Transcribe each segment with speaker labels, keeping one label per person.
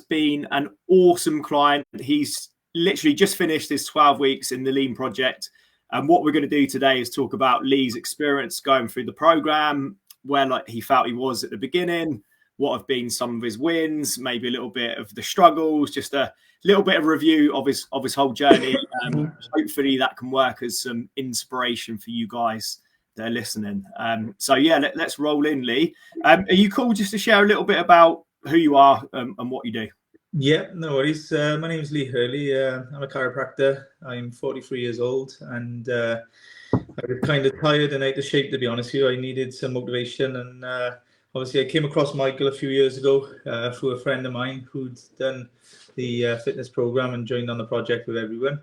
Speaker 1: been an awesome client. He's literally just finished his 12 weeks in the Lean Project. And what we're going to do today is talk about Leigh's experience going through the program, where he felt he was at the beginning, what have been some of his wins, maybe a little bit of the struggles, just a little bit of review of his whole journey. Hopefully that can work as some inspiration for you guys that are listening. Let's roll in, Leigh. Are you cool just to share a little bit about who you are and what you do?
Speaker 2: Yeah, no worries. My name is Leigh Hurley. I'm a chiropractor. I'm 43 years old, and I was kind of tired and out of shape, to be honest with you. I needed some motivation, and obviously I came across Michael a few years ago through a friend of mine who'd done the fitness program and joined on the project with everyone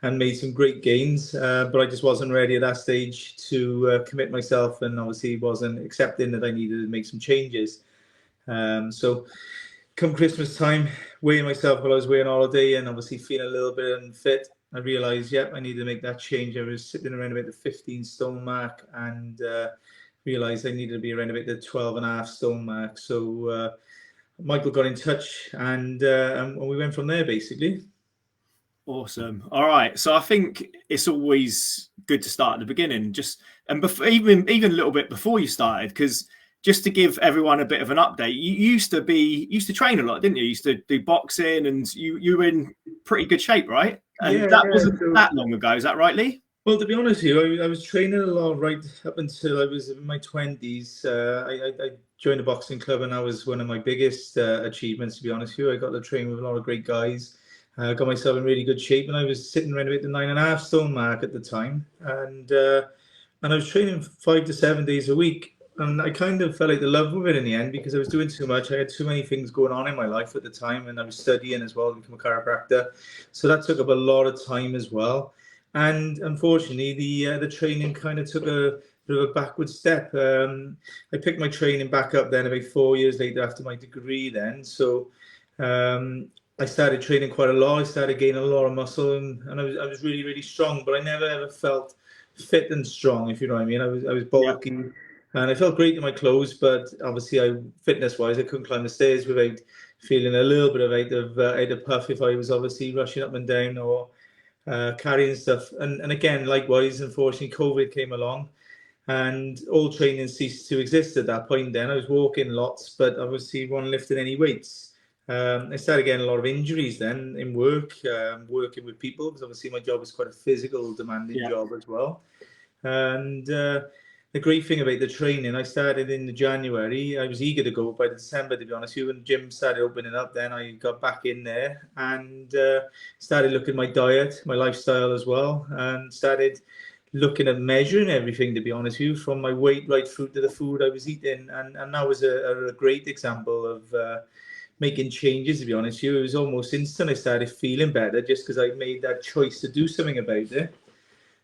Speaker 2: and made some great gains, but I just wasn't ready at that stage to commit myself, and obviously wasn't accepting that I needed to make some changes. So come Christmas time, weighing myself while I was away on holiday and obviously feeling a little bit unfit, I realised, I needed to make that change. I was sitting around about the 15 stone mark and realised I needed to be around about the 12.5 stone mark. So Michael got in touch and we went from there, basically.
Speaker 1: Awesome. All right. So I think it's always good to start at the beginning, even a little bit before you started, because just to give everyone a bit of an update, you used to train a lot, didn't you? You used to do boxing, and you were in pretty good shape, right? And that wasn't that long ago. Is that right, Leigh?
Speaker 2: Well, to be honest with you, I was training a lot right up until I was in my 20s. I joined a boxing club, and that was one of my biggest achievements, to be honest with you. I got to train with a lot of great guys. Got myself in really good shape, and I was sitting around about the 9.5 stone mark at the time. And I was training 5 to 7 days a week. And I kind of fell out of love with it in the end because I was doing too much. I had too many things going on in my life at the time, and I was studying as well to become a chiropractor. So that took up a lot of time as well. And unfortunately, the training kind of took a bit of a backward step. I picked my training back up then about 4 years later after my degree then. So I started training quite a lot. I started gaining a lot of muscle, and I was really, really strong. But I never ever felt fit and strong, if you know what I mean. I was bulky. Yeah. And I felt great in my clothes, but obviously, fitness-wise, I couldn't climb the stairs without feeling a little bit of out of puff if I was obviously rushing up and down or carrying stuff. And again, likewise, unfortunately, COVID came along, and all training ceased to exist at that point. Then I was walking lots, but obviously, wasn't lifting any weights. I started getting a lot of injuries then in work, working with people, because obviously my job was quite a physical, demanding job as well. And the great thing about the training, I started in January. I was eager to go by December, to be honest with you. When the gym started opening up, then I got back in there and started looking at my diet, my lifestyle as well, and started looking at measuring everything, to be honest with you, from my weight right through to the food I was eating. And that was a great example of making changes, to be honest with you. It was almost instant. I started feeling better just because I made that choice to do something about it.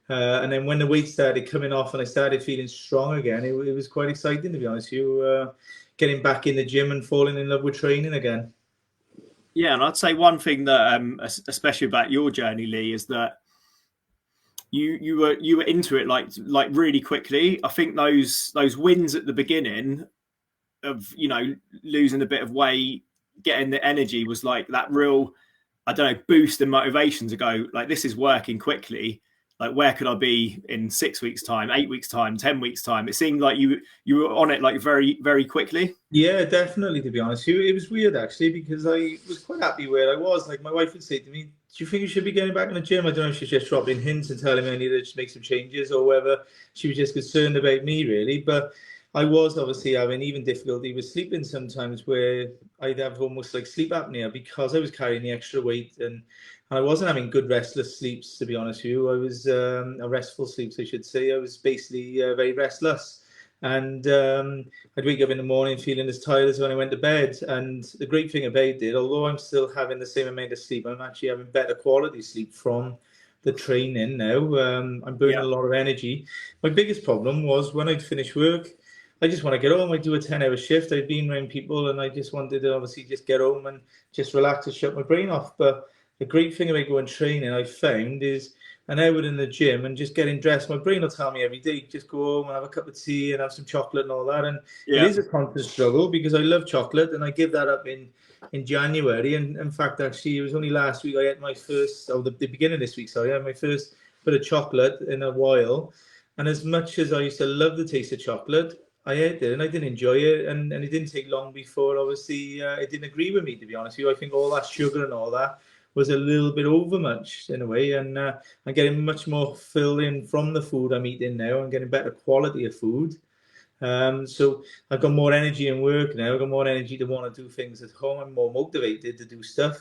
Speaker 2: And then when the weight started coming off and I started feeling strong again, it was quite exciting, to be honest with you, getting back in the gym and falling in love with training again.
Speaker 1: Yeah, and I'd say one thing that, especially about your journey, Leigh, is that you were into it like really quickly. I think those wins at the beginning of losing a bit of weight, getting the energy was like that real, I don't know, boost and motivation to go like, this is working quickly. Like, where could I be in 6 weeks' time, 8 weeks' time, 10 weeks' time? It seemed like you were on it like very, very quickly.
Speaker 2: Yeah, definitely, to be honest with you. It was weird, actually, because I was quite happy where I was. Like, my wife would say to me, do you think you should be getting back in the gym? I don't know if she's just dropping hints and telling me I need to just make some changes, or whether she was just concerned about me, really. But I was obviously having even difficulty with sleeping sometimes, where I'd have almost like sleep apnea because I was carrying the extra weight, and I wasn't having good restless sleeps, to be honest with you. I was restful sleeps, I should say. I was basically very restless. And I'd wake up in the morning feeling as tired as when I went to bed. And the great thing about it, although I'm still having the same amount of sleep, I'm actually having better quality sleep from the training now. I'm burning a lot of energy. My biggest problem was when I'd finish work, I just want to get home. I do a 10-hour shift. I'd been around people, and I just wanted to obviously just get home and just relax and shut my brain off. But the great thing about going training, I found, is an hour in the gym and just getting dressed. My brain will tell me every day, just go home and have a cup of tea and have some chocolate and all that. And it is a constant struggle because I love chocolate and I give that up in in January. And in fact, actually, it was only last week I had my first, the beginning of this week, sorry, I had my first bit of chocolate in a while. And as much as I used to love the taste of chocolate, I ate it and I didn't enjoy it. And it didn't take long before, obviously, it didn't agree with me, to be honest with you. I think all that sugar and all that was a little bit over much in a way. And I'm getting much more filling from the food I'm eating now. I'm getting better quality of food. So I've got more energy in work now. I've got more energy to want to do things at home. I'm more motivated to do stuff.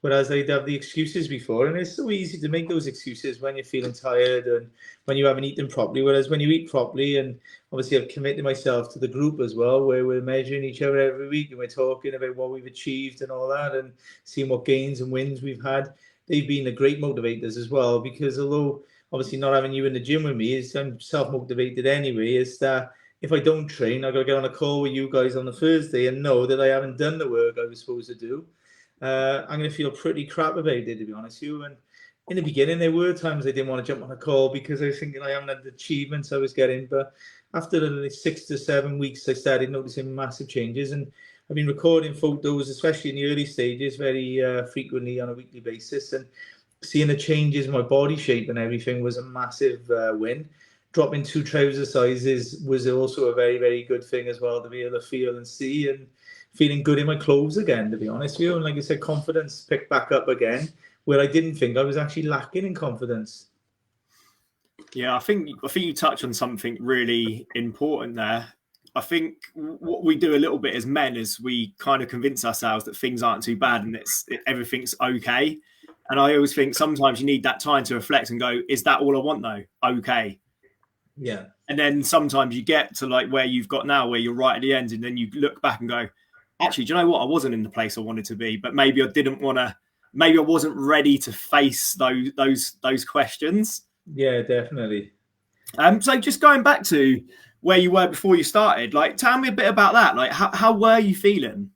Speaker 2: Whereas I'd have the excuses before, and it's so easy to make those excuses when you're feeling tired and when you haven't eaten properly. Whereas when you eat properly, and obviously I've committed myself to the group as well, where we're measuring each other every week and we're talking about what we've achieved and all that, and seeing what gains and wins we've had. They've been the great motivators as well, because although obviously not having you in the gym with me is I'm self-motivated anyway, is that if I don't train, I've got to get on a call with you guys on the Thursday and know that I haven't done the work I was supposed to do. I'm going to feel pretty crap about it, to be honest with you. And in the beginning, there were times I didn't want to jump on a call because I was thinking I haven't had the achievements I was getting. But after the 6 to 7 weeks, I started noticing massive changes. And I've been recording photos, especially in the early stages, very frequently on a weekly basis. And seeing the changes in my body shape and everything was a massive win. Dropping 2 trouser sizes was also a very, very good thing as well, to be able to feel and see, and feeling good in my clothes again, to be honest with you. And like I said, confidence picked back up again, where I didn't think I was actually lacking in confidence.
Speaker 1: Yeah, I think you touch on something really important there. I think what we do a little bit as men is we kind of convince ourselves that things aren't too bad and everything's okay. And I always think sometimes you need that time to reflect and go, is that all I want though? Okay.
Speaker 2: Yeah.
Speaker 1: And then sometimes you get to like where you've got now, where you're right at the end, and then you look back and go, actually, do you know what? I wasn't in the place I wanted to be, but maybe I didn't want to. Maybe I wasn't ready to face those questions.
Speaker 2: Yeah, definitely.
Speaker 1: So just going back to where you were before you started, like, tell me a bit about that. Like, how were you feeling?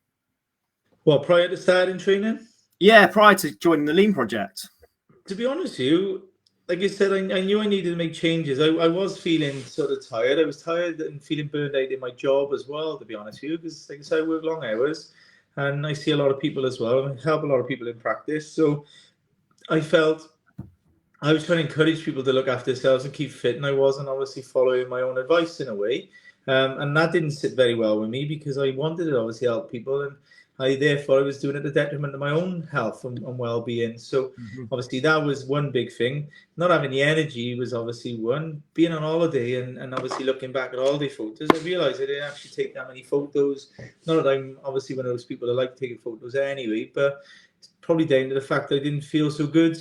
Speaker 2: Well, prior to starting training?
Speaker 1: Yeah, prior to joining the Lean Project.
Speaker 2: To be honest with you, like I said, I knew I needed to make changes. I was feeling sort of tired. I was tired and feeling burned out in my job as well, to be honest with you, because like I said, I work long hours and I see a lot of people as well. I help a lot of people in practice. So I felt I was trying to encourage people to look after themselves and keep fit, and I wasn't obviously following my own advice in a way. And that didn't sit very well with me because I wanted to obviously help people, and I was doing it at the detriment of my own health and well-being. So obviously that was one big thing. Not having the energy was obviously one. Being on holiday and obviously looking back at holiday photos, I realised I didn't actually take that many photos. Not that I'm obviously one of those people that like taking photos anyway, but it's probably down to the fact that I didn't feel so good.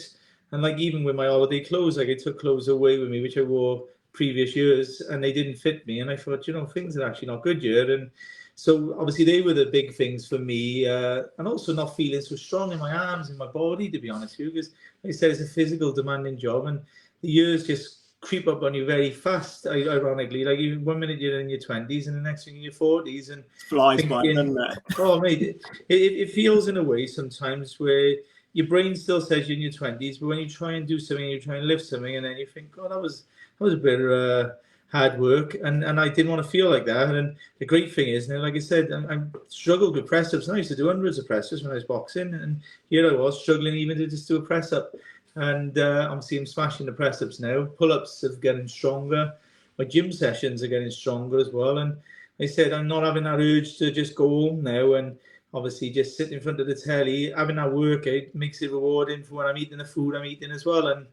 Speaker 2: And like even with my holiday clothes, like I took clothes away with me, which I wore previous years, and they didn't fit me. And I thought, things are actually not good here. And so obviously they were the big things for me, and also not feeling so strong in my arms and my body, to be honest with you, because like I said, it's a physical demanding job, and the years just creep up on you very fast. Ironically, like 1 minute you're in your 20s, and the next thing in your 40s, and
Speaker 1: flies by, doesn't it?
Speaker 2: Oh, mate, it feels in a way sometimes where your brain still says you're in your 20s, but when you try and do something, you try and lift something, and then you think, oh, that was a bit hard work, and I didn't want to feel like that. And the great thing is now, like I said, I struggled with press ups, and I used to do hundreds of press ups when I was boxing, and here I was struggling even to just do a press up. And obviously I'm smashing the press ups now. Pull ups are getting stronger. My gym sessions are getting stronger as well. And I said I'm not having that urge to just go home now and obviously just sit in front of the telly. Having that workout makes it rewarding for when I'm eating the food I'm eating as well. And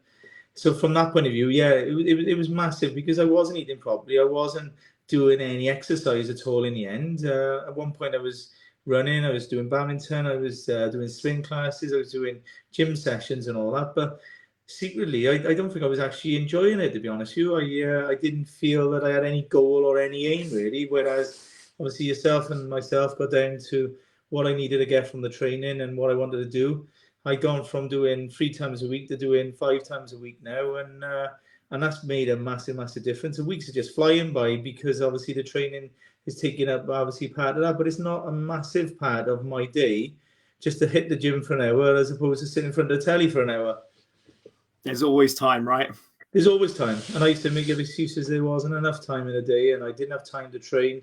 Speaker 2: so from that point of view, yeah, it was massive because I wasn't eating properly. I wasn't doing any exercise at all in the end. At one point I was running, I was doing badminton, I was doing swim classes, I was doing gym sessions and all that. But secretly, I don't think I was actually enjoying it, to be honest with you. I didn't feel that I had any goal or any aim really, whereas obviously yourself and myself got down to what I needed to get from the training and what I wanted to do. I'd gone from doing 3 times a week to doing 5 times a week now, and that's made a massive, massive difference. The weeks are just flying by because obviously the training is taking up obviously part of that, but it's not a massive part of my day just to hit the gym for an hour as opposed to sitting in front of the telly for an hour.
Speaker 1: There's always time, right?
Speaker 2: There's always time, and I used to make excuses there wasn't enough time in a day, and I didn't have time to train.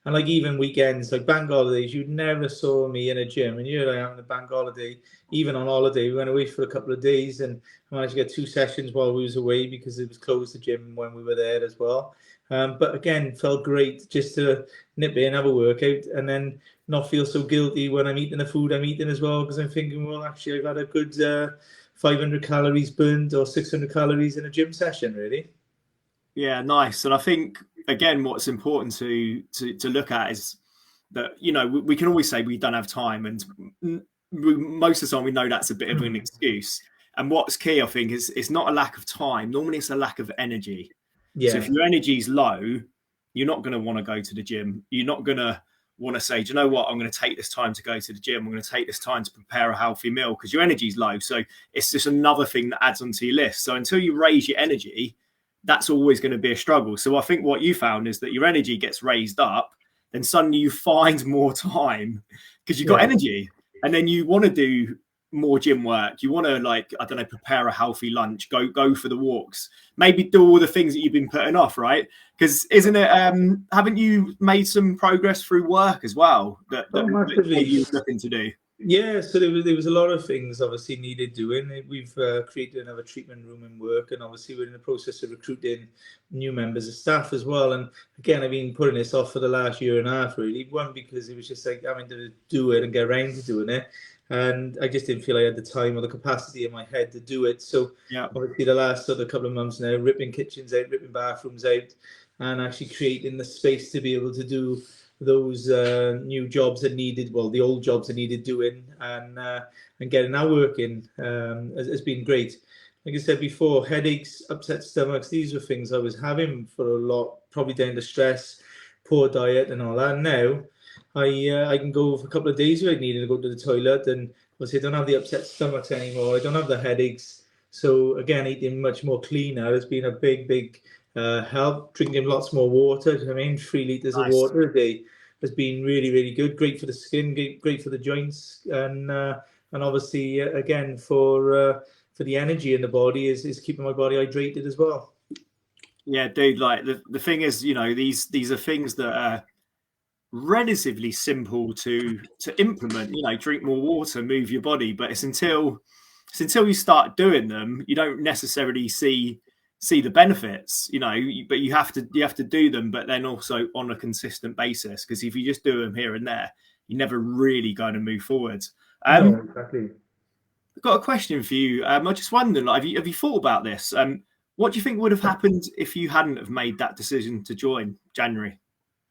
Speaker 2: And like even weekends, like bank holidays, you never saw me in a gym. And here I am on a bank holiday, even on holiday. We went away for a couple of days and I managed to get 2 sessions while we was away because it was closed, the gym, when we were there as well. But again, felt great just to nip in, have a workout, and then not feel so guilty when I'm eating the food I'm eating as well, because I'm thinking, well, actually, I've had a good 500 calories burned or 600 calories in a gym session, really.
Speaker 1: Yeah, nice. And I think, again, what's important to look at is that, you know, we can always say we don't have time, and most of the time we know that's a bit of an excuse. And what's key, I think, is it's not a lack of time. Normally it's a lack of energy. So if
Speaker 2: Yeah.
Speaker 1: your energy is low, you're not going to want to go to the gym. You're not going to want to say, do you know what? I'm going to take this time to go to the gym. I'm going to take this time to prepare a healthy meal, because your energy is low. So it's just another thing that adds onto your list. So until you raise your energy, that's always going to be a struggle. So I think what you found is that your energy gets raised up, then suddenly you find more time because you've got energy, and then you want to do more gym work. You want to, like, I don't know, prepare a healthy lunch, go for the walks, maybe do all the things that you've been putting off, right? Because isn't it, haven't you made some progress through work as well that
Speaker 2: Massively.
Speaker 1: you're looking to do?
Speaker 2: Yeah, so there was a lot of things obviously needed doing. We've created another treatment room in work, and obviously we're in the process of recruiting new members of staff as well. And again, I've been putting this off for the last year and a half, really. One, because it was just like having to do it and get around to doing it, and I just didn't feel I had the time or the capacity in my head to do it. So
Speaker 1: Yeah,
Speaker 2: obviously the last sort of couple of months now, ripping kitchens out, ripping bathrooms out, and actually creating the space to be able to do those new jobs that needed, well, the old jobs that needed doing, and getting our work in has been great. Like I said before, headaches, upset stomachs, these were things I was having for a lot, probably down to stress, poor diet and all that. Now I can go for a couple of days without needing to go to the toilet, and obviously I don't have the upset stomachs anymore. I don't have the headaches. So again, eating much more cleaner has been a big help. Drinking lots more water. I mean, 3 liters of
Speaker 1: nice.
Speaker 2: water a day has been really good. Great for the skin, great for the joints, and obviously again for the energy in the body is keeping my body hydrated as well.
Speaker 1: Yeah, dude. Like the thing is, you know, these are things that are relatively simple to implement. You know, drink more water, move your body, but it's until you start doing them, you don't necessarily see the benefits. You know, but you have to do them, but then also on a consistent basis. Because if you just do them here and there, you're never really going to move forward.
Speaker 2: No, exactly.
Speaker 1: I've got a question for you. I just wondered, like, have you thought about this? What do you think would have happened if you hadn't have made that decision to join January?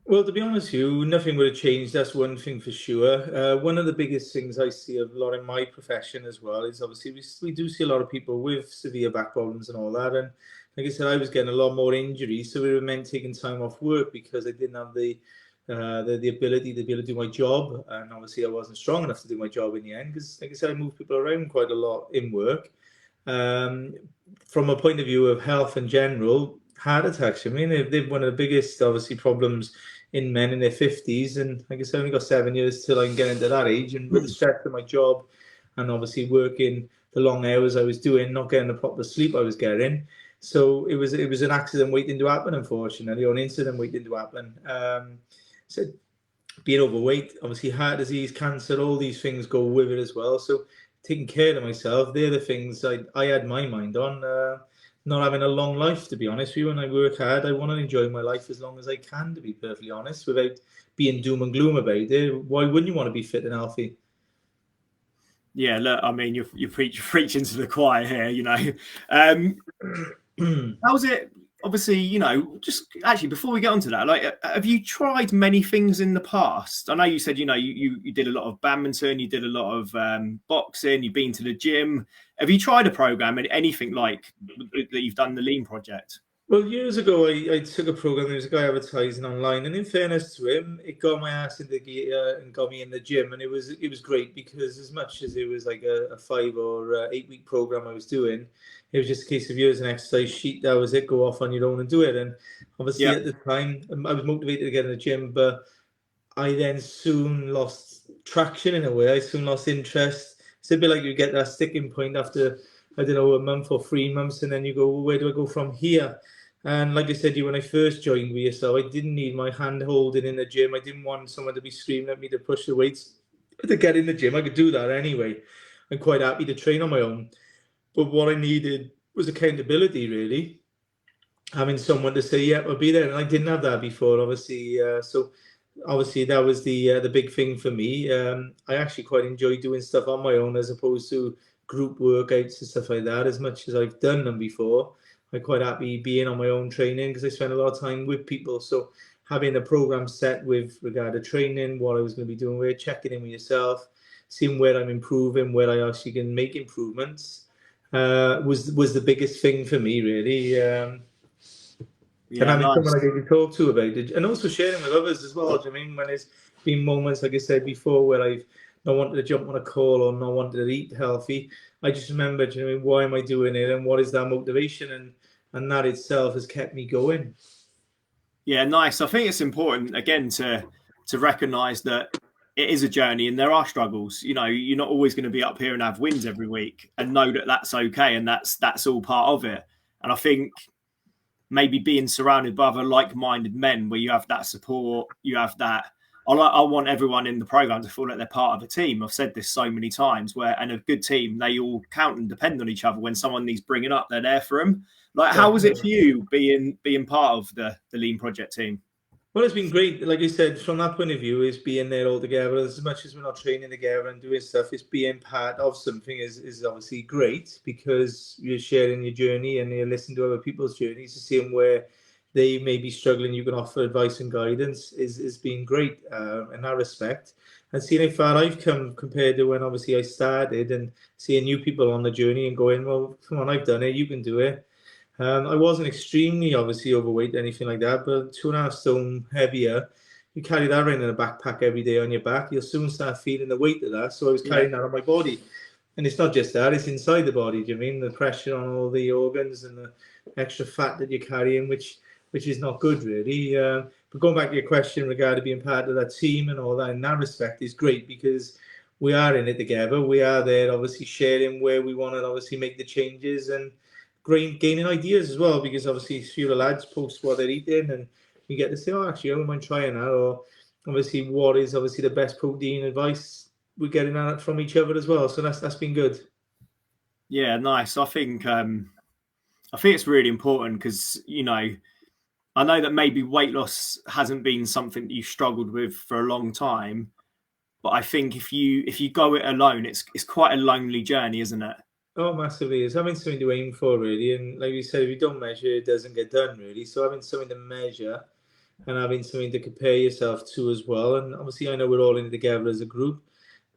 Speaker 2: Well, to be honest with you, nothing would have changed. That's one thing for sure. One of the biggest things I see a lot in my profession as well is obviously we do see a lot of people with severe back problems and all that. And like I said, I was getting a lot more injuries, so we were meant taking time off work because I didn't have the ability to be able to do my job, and obviously I wasn't strong enough to do my job in the end because, like I said, I moved people around quite a lot in work. Um, from a point of view of health in general, heart attacks, I mean, they're one of the biggest, obviously, problems in men in their 50s. And like I said, I've only got 7 years till I can get into that age. And with the stress of my job and obviously working the long hours I was doing, not getting the proper sleep I was getting. So it was an accident waiting to happen, unfortunately, or an incident waiting to happen. So being overweight, obviously heart disease, cancer, all these things go with it as well. So taking care of myself, they're the things I had my mind on. Not having a long life, to be honest with you. When I work hard, I want to enjoy my life as long as I can, to be perfectly honest, without being doom and gloom about it. Why wouldn't you want to be fit and healthy?
Speaker 1: Yeah, look, I mean, you're preaching to the choir here. You know, how's it? Obviously, you know, just actually before we get onto that, like, have you tried many things in the past? I know you said, you know, you did a lot of badminton, you did a lot of boxing, you've been to the gym. Have you tried a program and anything like that you've done the Lean Project?
Speaker 2: Well, years ago, I took a program. There was a guy advertising online, and in fairness to him, it got my ass into gear and got me in the gym, and it was great because as much as it was like a 5 or 8 week program I was doing, it was just a case of here's an exercise sheet. That was it. Go off on your own and do it. And obviously
Speaker 1: Yeah,
Speaker 2: at the time, I was motivated to get in the gym, but I then soon lost traction in a way. I soon lost interest. It's a bit like you get that sticking point after, I don't know, a month or 3 months, and then you go, well, where do I go from here? And like I said to you, when I first joined with yourself, I didn't need my hand holding in the gym. I didn't want someone to be screaming at me to push the weights to get in the gym. I could do that anyway. I'm quite happy to train on my own. But what I needed was accountability, really. Having someone to say, yeah, I'll be there. And I didn't have that before, obviously. So obviously that was the big thing for me. I actually quite enjoy doing stuff on my own as opposed to group workouts and stuff like that. As much as I've done them before, I'm quite happy being on my own training because I spend a lot of time with people. So having a program set with regard to training, what I was going to be doing, with checking in with yourself, seeing where I'm improving, where I actually can make improvements, was the biggest thing for me, really. And
Speaker 1: Yeah,
Speaker 2: having someone
Speaker 1: nice.
Speaker 2: like you can talk to about it, and also sharing with others as well. Do you know what I mean? When there's been moments, like I said before, where I've not wanted to jump on a call or not wanted to eat healthy, I just remember, do you know what I mean, why am I doing it, and what is that motivation, and that itself has kept me going.
Speaker 1: Yeah, nice. I think it's important again to recognise that it is a journey and there are struggles. You know, you're not always going to be up here and have wins every week, and know that that's okay and that's all part of it. And I think maybe being surrounded by other like-minded men, where you have that support, you have that. I want everyone in the program to feel like they're part of a team. I've said this so many times. And a good team, they all count and depend on each other. When someone needs bringing up, they're there for them. Like, how was it for
Speaker 2: Definitely.
Speaker 1: you being part of the Lean Project team?
Speaker 2: Well, it's been great. Like I said, from that point of view, is being there all together. As much as we're not training together and doing stuff, it's being part of something is obviously great because you're sharing your journey and you're listening to other people's journeys to see them where they may be struggling. You can offer advice and guidance is being great in that respect. And seeing how far I've come compared to when obviously I started and seeing new people on the journey and going, well, come on, I've done it, you can do it. I wasn't extremely obviously overweight or anything like that, but 2.5 stone heavier. You carry that around in a backpack every day on your back, you'll soon start feeling the weight of that. So I was
Speaker 1: Yeah,
Speaker 2: carrying that on my body. And it's not just that, it's inside the body. Do you mean the pressure on all the organs and the extra fat that you're carrying, which is not good really. But going back to your question regarding being part of that team and all that, in that respect is great because we are in it together. We are there obviously sharing where we want to obviously make the changes and gaining ideas as well, because obviously a few of the lads post what they're eating and we get to say, oh, actually, I don't mind trying that. Or obviously, what is obviously the best protein advice we're getting that from each other as well. So that's been good.
Speaker 1: yeah, nice. I think it's really important because I know that maybe weight loss hasn't been something that you've struggled with for a long time, but I think if you go it alone, it's quite a lonely journey, isn't it?
Speaker 2: Oh, massively. It's having something to aim for, really. And like you said, if you don't measure, it doesn't get done, really. So having something to measure and having something to compare yourself to as well. And obviously, I know we're all in it together as a group,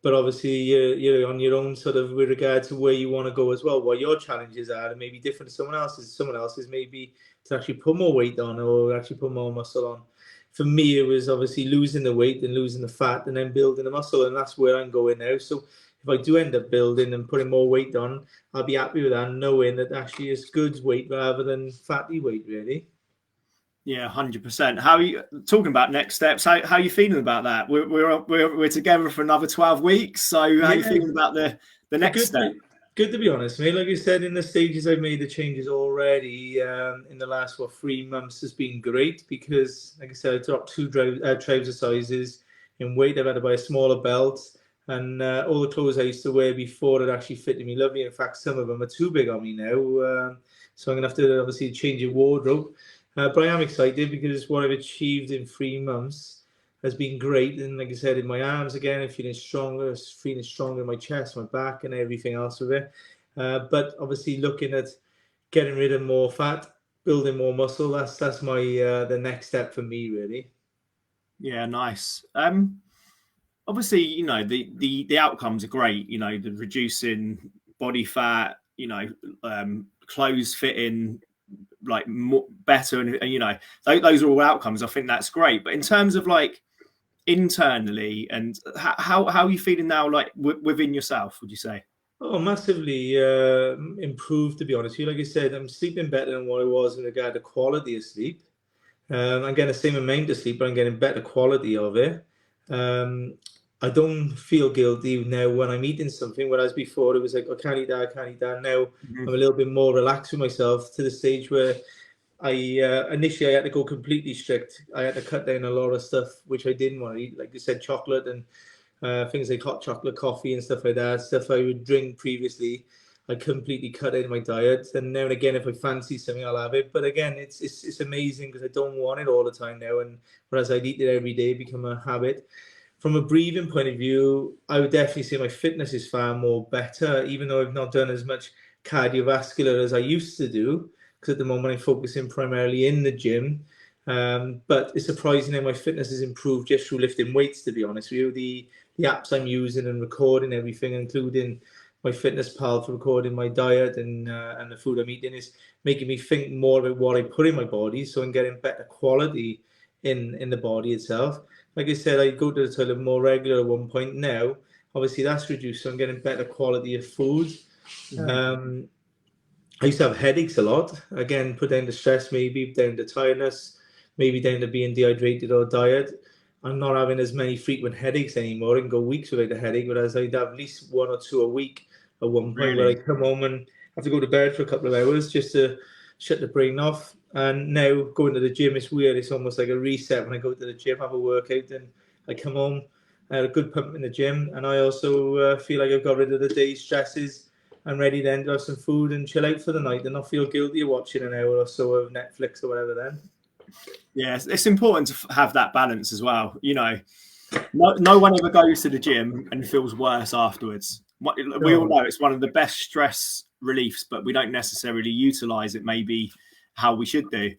Speaker 2: but obviously you're on your own sort of with regard to where you want to go as well, what your challenges are, and maybe different to someone else's. Someone else's maybe to actually put more weight on or actually put more muscle on. For me, it was obviously losing the weight and losing the fat and then building the muscle, and that's where I'm going now. So if I do end up building and putting more weight on, I'll be happy with that, knowing that actually it's good weight rather than fatty weight, really.
Speaker 1: Yeah, 100%. How are you talking about next steps? How are you feeling about that? We're together for another 12 weeks. So how are you
Speaker 2: Yeah,
Speaker 1: feeling about the next
Speaker 2: good.
Speaker 1: step?
Speaker 2: Good to be honest, mate. Like you said, in the stages I've made the changes already. In the last 3 months has been great because, like I said, I dropped two trouser sizes in weight. I've had to buy a smaller belt, and all the clothes I used to wear before that actually fitted me lovely. In fact, some of them are too big on me now, so I'm gonna have to obviously change your wardrobe. But I am excited because what I've achieved in 3 months has been great. And like I said, in my arms again, I'm feeling stronger in my chest, my back, and everything else with it. But obviously, looking at getting rid of more fat, building more muscle. That's my the next step for me, really.
Speaker 1: Yeah, nice. Obviously, the outcomes are great. The reducing body fat, clothes fitting like more, better, and those are all outcomes. I think that's great. But in terms of like internally, and how are you feeling now, like within yourself? Would you say?
Speaker 2: Oh, massively improved, to be honest with you. Like I said, I'm sleeping better than what I was in regard to quality of sleep. I'm getting the same amount of sleep, but I'm getting better quality of it. Um, I don't feel guilty now when I'm eating something, whereas before it was like, I can't eat that, I can't eat that. Now
Speaker 1: Mhm.
Speaker 2: I'm a little bit more relaxed with myself to the stage where initially I had to go completely strict. I had to cut down a lot of stuff which I didn't want to eat, like you said, chocolate and things like hot chocolate, coffee, and stuff like that. Stuff I would drink previously, I completely cut out of my diet. And now and again, if I fancy something, I'll have it. But again, it's amazing because I don't want it all the time now. And whereas I'd eat it every day, become a habit. From a breathing point of view, I would definitely say my fitness is far more better, even though I've not done as much cardiovascular as I used to do. Because at the moment I'm focusing primarily in the gym. But it's surprising how my fitness has improved just through lifting weights, to be honest with you. The apps I'm using and recording everything, including my fitness pal for recording my diet and the food I'm eating, is making me think more about what I put in my body, so I'm getting better quality in the body itself. Like I said, I go to the toilet more regular at one point now. Obviously, that's reduced, so I'm getting better quality of food. Mm-hmm. I used to have headaches a lot. Again, put down to stress, maybe down to tiredness, maybe down to being dehydrated or diet. I'm not having as many frequent headaches anymore. I can go weeks without a headache, whereas I'd have at least one or two a week at one point where I come home and have to go to bed for a couple of hours just to shut the brain off. And now going to the gym is weird. It's almost like a reset when I go to the gym, have a workout, and I come home, I had a good pump in the gym, and I also feel like I've got rid of the day's stresses. I'm ready then to have some food and chill out for the night and not feel guilty of watching an hour or so of Netflix or whatever then.
Speaker 1: Yeah, it's important to have that balance as well. You know, no one ever goes to the gym and feels worse afterwards. We all know it's one of the best stress reliefs, but we don't necessarily utilize it maybe how we should do.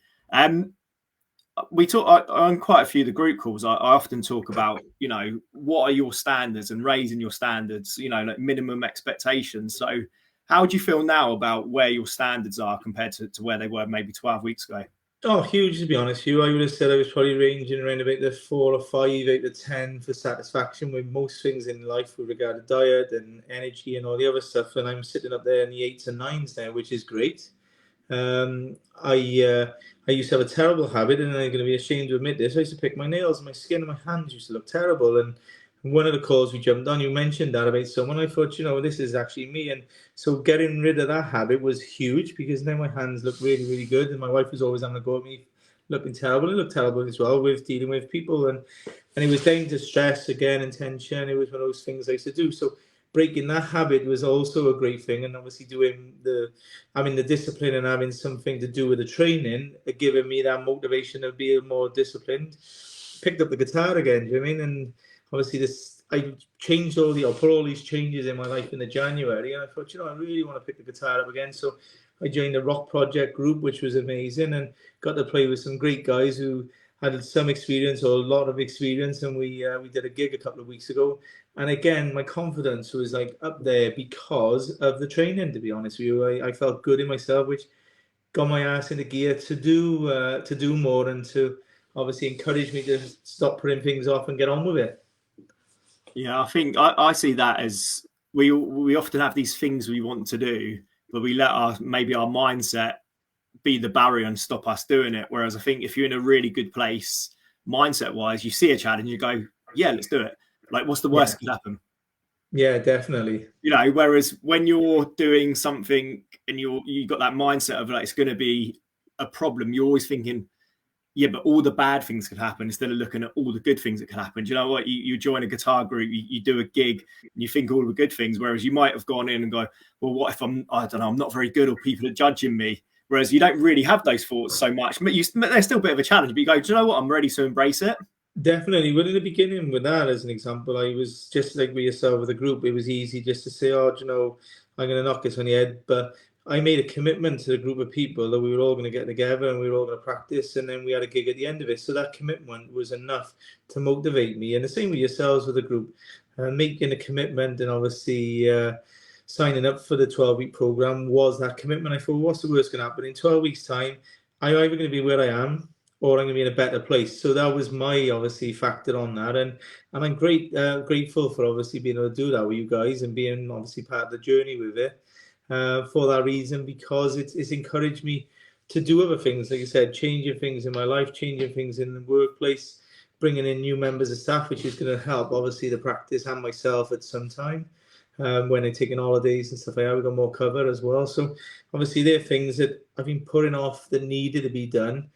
Speaker 1: We talk on quite a few of the group calls. I often talk about, you know, what are your standards and raising your standards, you know, like minimum expectations. So how do you feel now about where your standards are compared to where they were maybe 12 weeks ago?
Speaker 2: Oh, huge, to be honest with you. I would have said I was probably ranging around about the 4 or 5 out of 10 for satisfaction with most things in life with regard to diet and energy and all the other stuff. And I'm sitting up there in the 8s and 9s now, which is great. I used to have a terrible habit, and I'm going to be ashamed to admit this. I used to pick my nails, and my skin and my hands used to look terrible. And one of the calls we jumped on, you mentioned that about someone. I thought, you know, this is actually me. And so getting rid of that habit was huge, because now my hands look really, really good. And my wife was always having a go at me looking terrible. It looked terrible as well with dealing with people. And it was down to stress again and tension. It was one of those things I used to do. So breaking that habit was also a great thing. And obviously having the discipline and having something to do with the training, giving me that motivation of being more disciplined. Picked up the guitar again, do you know what I mean? And obviously I changed I put all these changes in my life in the January, and I thought, you know, I really want to pick the guitar up again. So I joined the Rock Project group, which was amazing, and got to play with some great guys who had some experience or a lot of experience. And we did a gig a couple of weeks ago. And again, my confidence was like up there because of the training, to be honest with you. I felt good in myself, which got my ass into gear to do more, and to obviously encourage me to stop putting things off and get on with it.
Speaker 1: Yeah, I think I see that as we often have these things we want to do, but we let our mindset be the barrier and stop us doing it. Whereas I think if you're in a really good place, mindset wise, you see a challenge, you go, yeah, let's do it. Like, what's the worst that could happen?
Speaker 2: Yeah, definitely.
Speaker 1: You know, whereas when you're doing something and you got that mindset of like it's going to be a problem, you're always thinking, yeah, but all the bad things could happen instead of looking at all the good things that could happen. Do you know what? You join a guitar group, you do a gig, and you think all the good things, whereas you might have gone in and go, well, what if I'm not very good, or people are judging me? Whereas you don't really have those thoughts so much. But there's still a bit of a challenge, but you go, do you know what? I'm ready to embrace it.
Speaker 2: Definitely. Well, in the beginning with that, as an example, I was just like with yourself with the group. It was easy just to say, oh, you know, I'm going to knock this on the head. But I made a commitment to the group of people that we were all going to get together and we were all going to practice, and then we had a gig at the end of it. So that commitment was enough to motivate me. And the same with yourselves with the group, making a commitment and obviously signing up for the 12-week program was that commitment. I thought, what's the worst going to happen? In 12 weeks' time, I'm either going to be where I am or I'm going to be in a better place. So that was my obviously factor on that. And I'm grateful for obviously being able to do that with you guys and being obviously part of the journey with it. For that reason, because it's encouraged me to do other things, like you said, changing things in my life, changing things in the workplace, bringing in new members of staff, which is going to help obviously the practice and myself at some time. when they're taking holidays and stuff like that. We've got more cover as well. So obviously they're things that I've been putting off that needed to be done.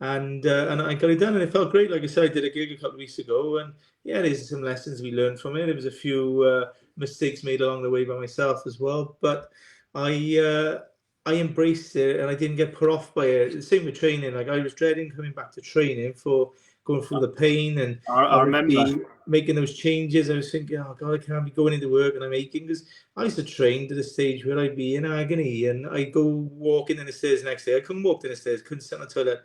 Speaker 2: And I got it done and it felt great. Like I said, I did a gig a couple of weeks ago, and yeah, there's some lessons we learned from it. There was a few mistakes made along the way by myself as well, but I embraced it and I didn't get put off by it. The same with training. Like I was dreading coming back to training for going through the pain and
Speaker 1: I remember.
Speaker 2: obviously making those changes. I was thinking, oh God, I can't be going into work and I'm aching, because I used to train to the stage where I'd be in agony and I'd go walking in the stairs the next day. I couldn't walk down the stairs, couldn't sit on the toilet.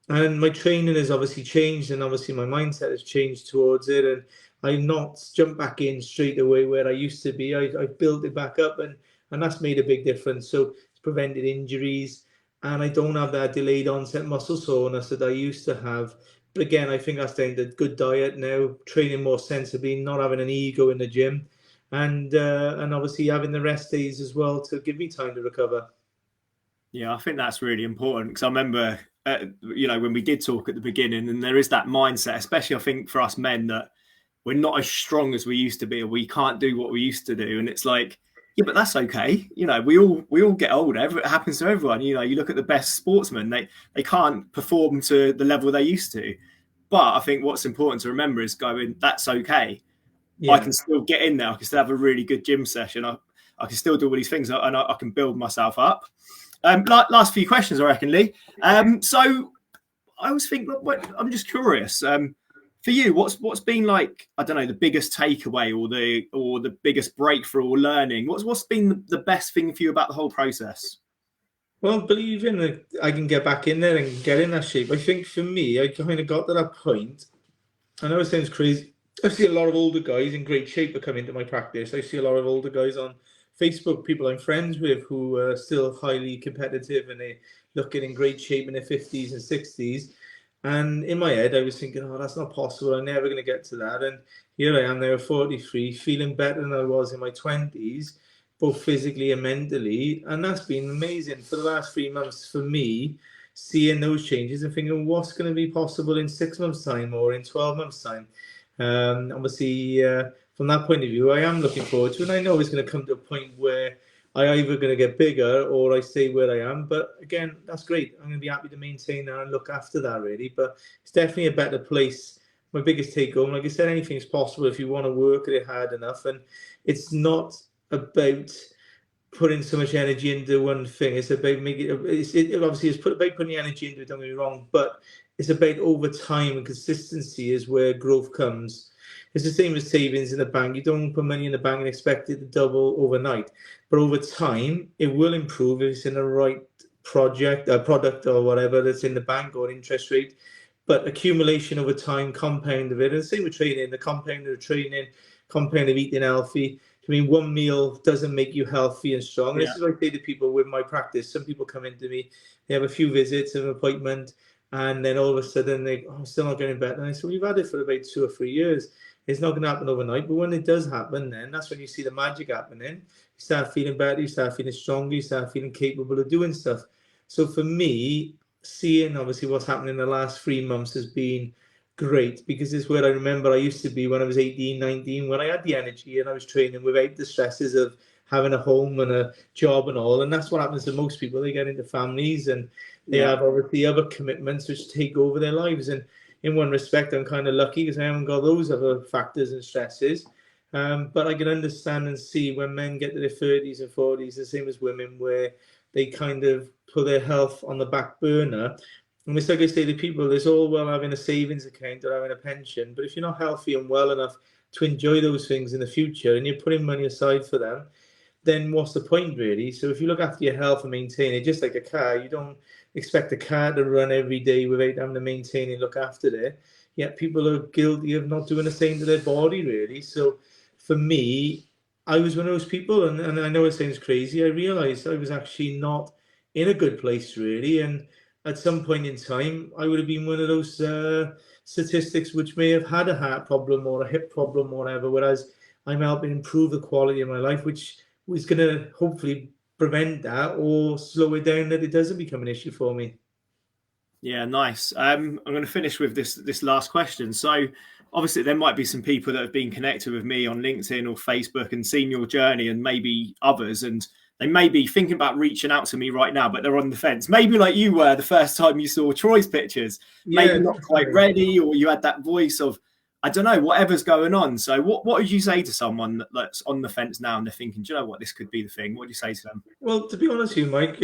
Speaker 2: And my training has obviously changed, and obviously my mindset has changed towards it. And I've not jumped back in straight away where I used to be. I've built it back up, and that's made a big difference. So it's prevented injuries, and I don't have that delayed onset muscle soreness that I used to have. But again, I think that's down to good diet now, training more sensibly, not having an ego in the gym, and obviously having the rest days as well to give me time to recover.
Speaker 1: Yeah, I think that's really important, because I remember, when we did talk at the beginning, and there is that mindset, especially I think for us men, that we're not as strong as we used to be, or we can't do what we used to do. And it's like, yeah, but that's okay. We all get older. It happens to everyone. You look at the best sportsmen, they can't perform to the level they used to. But I think what's important to remember is going, that's okay.
Speaker 2: Yeah.
Speaker 1: I can still get in there. I can still have a really good gym session. I can still do all these things, and I can build myself up. Last few questions, I reckon, Leigh. So I always think, I'm just curious. For you, what's been like, I don't know, the biggest takeaway or the biggest breakthrough or learning? What's been the best thing for you about the whole process?
Speaker 2: Well, believing that I can get back in there and get in that shape. I think for me, I kind of got to that point. I know it sounds crazy. I see a lot of older guys in great shape that come into my practice. I see a lot of older guys on Facebook, people I'm friends with, who are still highly competitive and they looking in great shape in their 50s and 60s. And in my head, I was thinking, oh, that's not possible. I'm never going to get to that. And here I am now at 43, feeling better than I was in my 20s, both physically and mentally. And that's been amazing for the last 3 months for me, seeing those changes and thinking, what's going to be possible in 6 months' time or in 12 months' time. Obviously, from that point of view, I am looking forward to it. And I know it's going to come to a point where I either going to get bigger or I stay where I am. But again, that's great. I'm going to be happy to maintain that and look after that, really. But it's definitely a better place. My biggest take home, like I said, anything is possible if you want to work at it hard enough. And it's not about putting so much energy into one thing. It's about making it obviously it's about putting energy into it, don't get me wrong, but it's about over time, and consistency is where growth comes. It's the same as savings in the bank. You don't put money in the bank and expect it to double overnight. But over time, it will improve if it's in the right product or whatever that's in the bank, or interest rate. But accumulation over time, compound of it. And the same with training, the compound of training, compound of eating healthy. I mean, one meal doesn't make you healthy and strong. And this is what I say to people with my practice. Some people come into me, they have a few visits, an appointment, and then all of a sudden I'm still not getting better. And I said, well, you've had it for about 2 or 3 years. It's not going to happen overnight. But when it does happen, then that's when you see the magic happening. You start feeling better, you start feeling stronger, you start feeling capable of doing stuff. So for me, seeing obviously what's happening in the last 3 months has been great, because it's where I remember I used to be when I was 18, 19, when I had the energy and I was training without the stresses of having a home and a job and all. And that's what happens to most people. They get into families and they have obviously other commitments which take over their lives. And in one respect, I'm kind of lucky because I haven't got those other factors and stresses. But I can understand and see when men get to their 30s and 40s, the same as women, where they kind of put their health on the back burner. And it's like I say to people, it's all well having a savings account or having a pension, but if you're not healthy and well enough to enjoy those things in the future and you're putting money aside for them, then what's the point, really? So if you look after your health and maintain it, just like a car, you don't expect a car to run every day without having to maintain and look after it. Yet people are guilty of not doing the same to their body, really. So for me, I was one of those people, and I know it sounds crazy. I realized I was actually not in a good place, really. And at some point in time, I would have been one of those statistics which may have had a heart problem or a hip problem or whatever, whereas I'm helping improve the quality of my life, which was going to hopefully prevent that or slow it down, that it doesn't become an issue for me.
Speaker 1: Yeah, nice. I'm going to finish with this last question. So obviously there might be some people that have been connected with me on LinkedIn or Facebook and seen your journey, and maybe others, and they may be thinking about reaching out to me right now, but they're on the fence. Maybe like you were the first time you saw Troy's pictures, maybe not quite ready, or you had that voice of, I don't know, whatever's going on. So what would you say to someone that's on the fence now and they're thinking, do you know what, this could be the thing? What do you say to them?
Speaker 2: Well, to be honest with you, Mike,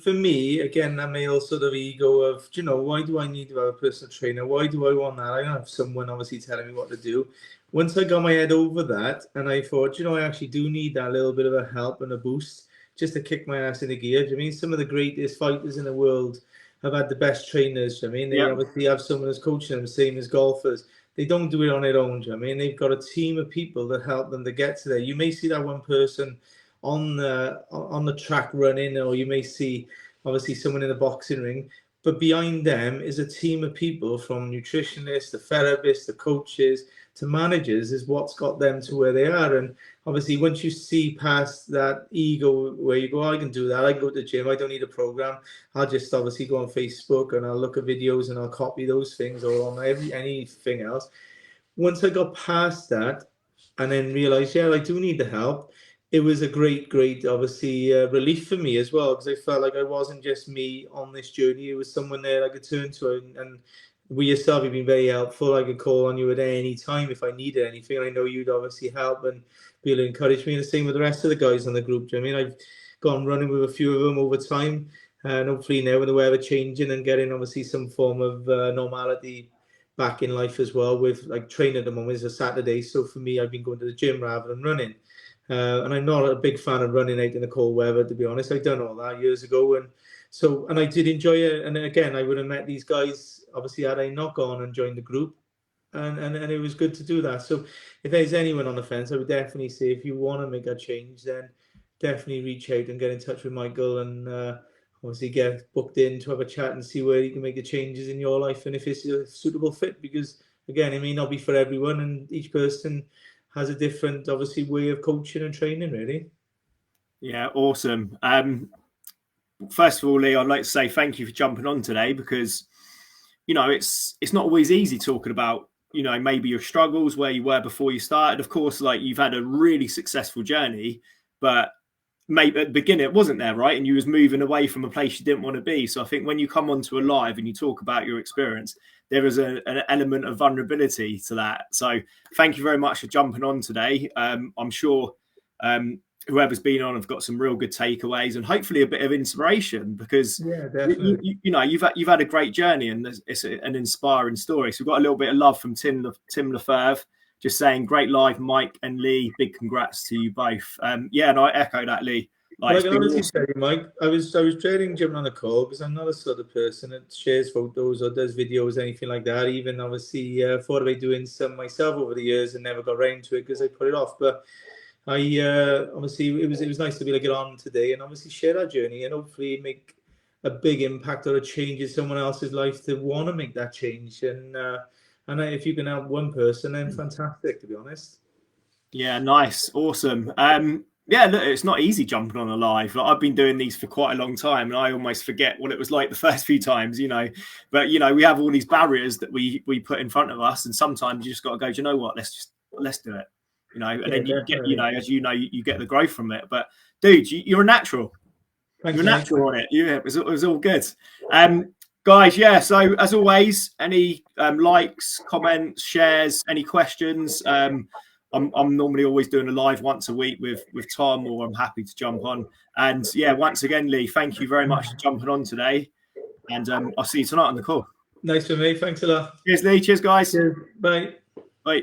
Speaker 2: for me, again, that male sort of ego of, you know, why do I need to have a personal trainer? Why do I want that? I don't have someone obviously telling me what to do. Once I got my head over that and I thought, you know, I actually do need that little bit of a help and a boost just to kick my ass into gear. I mean, some of the greatest fighters in the world have had the best trainers. I mean, they obviously have someone who's coaching them, same as golfers. They don't do it on their own. I mean, they've got a team of people that help them to get to there. You may see that one person on the track running, or you may see obviously someone in the boxing ring, but behind them is a team of people, from nutritionists, the therapists, the coaches, to managers, is what's got them to where they are. And obviously once you see past that ego where you go, I can do that, I can go to the gym, I don't need a program, I'll just obviously go on Facebook and I'll look at videos and I'll copy those things, or on anything else. Once I got past that and then realized, yeah, I do need the help, it was a great, obviously, relief for me as well, because I felt like I wasn't just me on this journey. It was someone there I could turn to, and we yourself have been very helpful. I could call on you at any time if I needed anything. I know you'd obviously help and be able to encourage me, and the same with the rest of the guys on the group. I mean, I've gone running with a few of them over time, and hopefully now with the weather changing and getting obviously some form of normality back in life as well, with like training at the moment is a Saturday. So for me, I've been going to the gym rather than running. And I'm not a big fan of running out in the cold weather, to be honest. I've done all that years ago, and I did enjoy it. And again, I would have met these guys obviously had I not gone and joined the group, and it was good to do that. So if there's anyone on the fence, I would definitely say, if you want to make a change, then definitely reach out and get in touch with Michael, and obviously get booked in to have a chat and see where you can make the changes in your life, and if it's a suitable fit. Because again, it may not be for everyone, and each person has a different, obviously, way of coaching and training, really.
Speaker 1: Yeah, awesome. First of all, Leigh, I'd like to say thank you for jumping on today, because, you know, it's not always easy talking about, you know, maybe your struggles, where you were before you started. Of course, like, you've had a really successful journey, but maybe at the beginning it wasn't there, right? And you was moving away from a place you didn't want to be. So I think when you come onto a live and you talk about your experience, there is an element of vulnerability to that. So thank you very much for jumping on today. I'm sure whoever's been on have got some real good takeaways and hopefully a bit of inspiration, because you know, you've had a great journey, and it's an inspiring story. So we've got a little bit of love from Tim Lefebvre, just saying, great live, Mike and Leigh. Big congrats to you both. Yeah, and I echo that, Leigh.
Speaker 2: Like, I can honestly tell you, Mike, I was dreading jumping on the call, because I'm not a sort of person that shares photos or does videos, anything like that. Even obviously thought about doing some myself over the years and never got around to it because I put it off. But I obviously it was nice to be able to get on today and obviously share that journey and hopefully make a big impact or a change in someone else's life to want to make that change. And if you can help one person, then fantastic, to be honest.
Speaker 1: Yeah, nice, awesome. Yeah, look, it's not easy jumping on a live. Like, I've been doing these for quite a long time, and I almost forget what it was like the first few times, you know. But you know, we have all these barriers that we put in front of us, and sometimes you just got to go, do you know what? Let's do it, you know. And then you get, you know, as you know, you get the growth from it. But dude, you're a natural.
Speaker 2: Thanks,
Speaker 1: you're a natural on it. Yeah, it was all good. Guys, yeah. So as always, any likes, comments, shares, any questions? I'm normally always doing a live once a week with Tom, or I'm happy to jump on. And yeah, once again, Leigh, thank you very much for jumping on today. And I'll see you tonight on the call.
Speaker 2: Nice for me. Thanks a lot.
Speaker 1: Cheers, Leigh. Cheers, guys.
Speaker 2: Cheers. Bye.
Speaker 1: Bye.